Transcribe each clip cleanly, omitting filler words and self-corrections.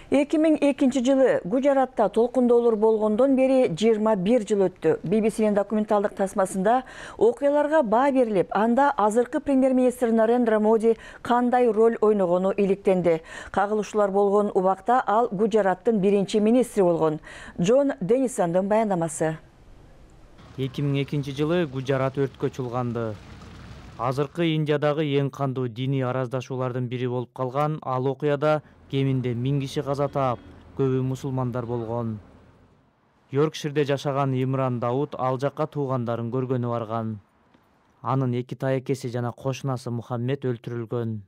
2002 жылы Гуджаратта толкундоолор болгондон бери 21 жыл өттү. BBC-нин документалдык тасмасында окуяларга баа берилип, анда азыркы премьер-министр Нарендра Моди кандай роль ойногону иликтенди. Кагылышуулар болгон убакта ал Гуджараттын биринчи министри болгон. Джон Денисондун баяндамасы. 2002 жылы Гуджарат өрткө чулганды. Азыркы Индиядагы эң кандуу диний араздашуулардын бири болуп калган ал окуяда кеминде 1000 киши каза таап, көбү мусулмандар болгон. Йоркширде жашаган Имран Дауд ал жакка туугандарын көргөнү барган. Анын 2 таекеси жана кошунасы Мухаммед өлтүрүлгөн.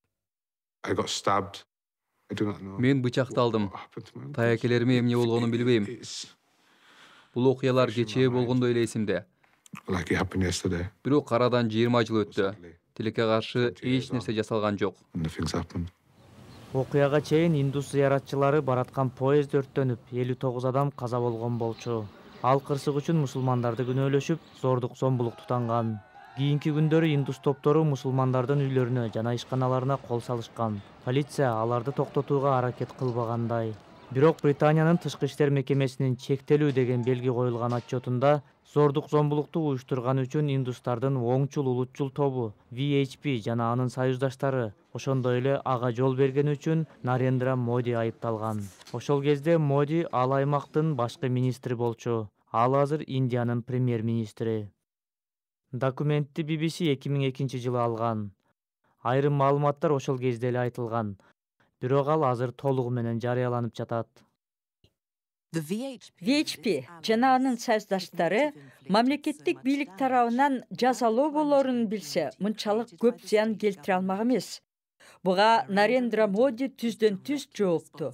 Мен бычакталдым. Таекелериме эмне болгонун билбейм. Бул окуялар кечээ болгондой эле эсимде. Бирок арадан 20 жыл өттү. Тилекке каршы эч нерсе жасалган жок. Окуяга чейин индус зыяратчылары бараткан поезд өрттөнүп, 59 адам каза болгон болчу. Ал кырсык үчүн мусулмандарды күнөөлөшүп, зордук зомбулук тутанган. Кийинки күндөрү индус топтору мусулмандардын үйлөрүнө жана ишканаларына кол салышкан. Полиция аларды токтотууга аракет кылбагандай. Бирок Британиянын тышкы иштер мекемесинин чектелүү деген белги коюлган отчетунда зордук зомбулукту уюштурган үчүн индустардын оңчул улутчул тобу VHP жана анын союздаштары, ошондой эле ага жол берген үчүн Нарендра Моди айыпталган. Ошол кезде Моди ал аймактын башкы министри болчу. Ал азыр Индиянын премьер-министри. Документти BBC 2002 жылы алган. Айрым маалыматтар ошол кезде эле айтылган. Бирок ал азыр толугу менен жарыяланып жатат. VHP жана анын союздаштары мамлекеттик бийлик тарабынан жазалоо болорун билсе, мынчалык көп зыян келтире алмак эмес. Буга Нарендра Моди түздөн-түз жоопту.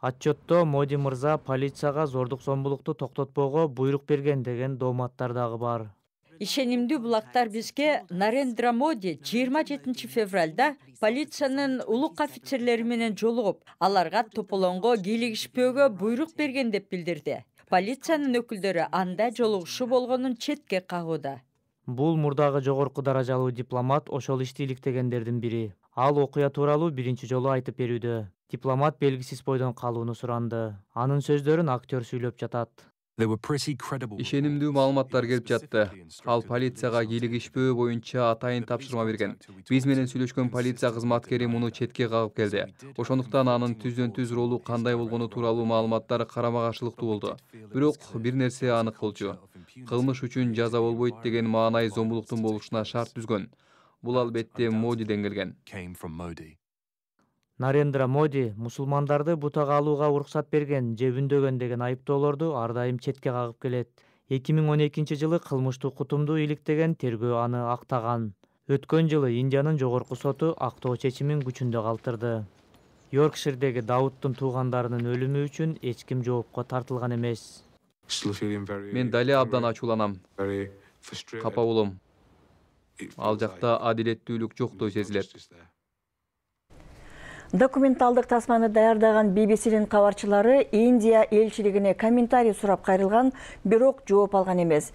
Отчетто Моди мырза полицияга зордук зомбулукту токтотпоого буйрук берген деген дооматтар дагы бар. Ишенимдүү булактар бизге Нарендра Моди 27 февралда полициянын улук офицерлери менен жолугуп, аларга тополонго кийлигишпөөгө буйрук берген деп билдирди. Полициянын өкүлдөрү анда жолугушуу болгонун четке кагууда. Бул мурдагы жогорку даражалуу дипломат ошол ишти иликтегендердин бири. Ал окуя тууралуу биринчи жолу айтып берүүдө. Дипломат белгисиз бойдон калууну суранды. Анын сөздөрүн актер сүйлөп жатат. Ишенимдүү маалыматтар келип жатты. Ал полицияга кийлигишпөө боюнча атайын тапшырма берген. Биз менен сүйлөшкөн полиция кызматкери муну четке кагып келди. Ошондуктан анын түздөн-түз ролу кандай болгону тууралуу маалыматтар карама-каршылыктуу болду. Бирок бир нерсе анык болчу. Кылмыш үчүн жаза болбойт деген маанай зомбулуктун болушуна шарт түзгөн. Бул албетте Модиден келген. Нарендра Моди мусулмандарды бутага алууга уруксат берген же үндөгөн деген айыптоолорду ар дайым четке кагып келет. 2012 жылы кылмыштуу кутумду иликтеген тергөө аны актаган. Өткөн жылы Индиянын жогорку соту актоо чечимин күчүндө калтырды. Йоркширдеги Даудтун туугандарынын өлүмү үчүн эч ким жоопко тартылган эмес. Мен дали абдан ачууланам. Капа болом. Ал жакта адилеттүүлүк жоктой сезилет. Документалдык тасманы даярдаган BBC-нин кабарчылары Индия элчилигине комментарий сурап кайрылган, бирок жооп алган эмес.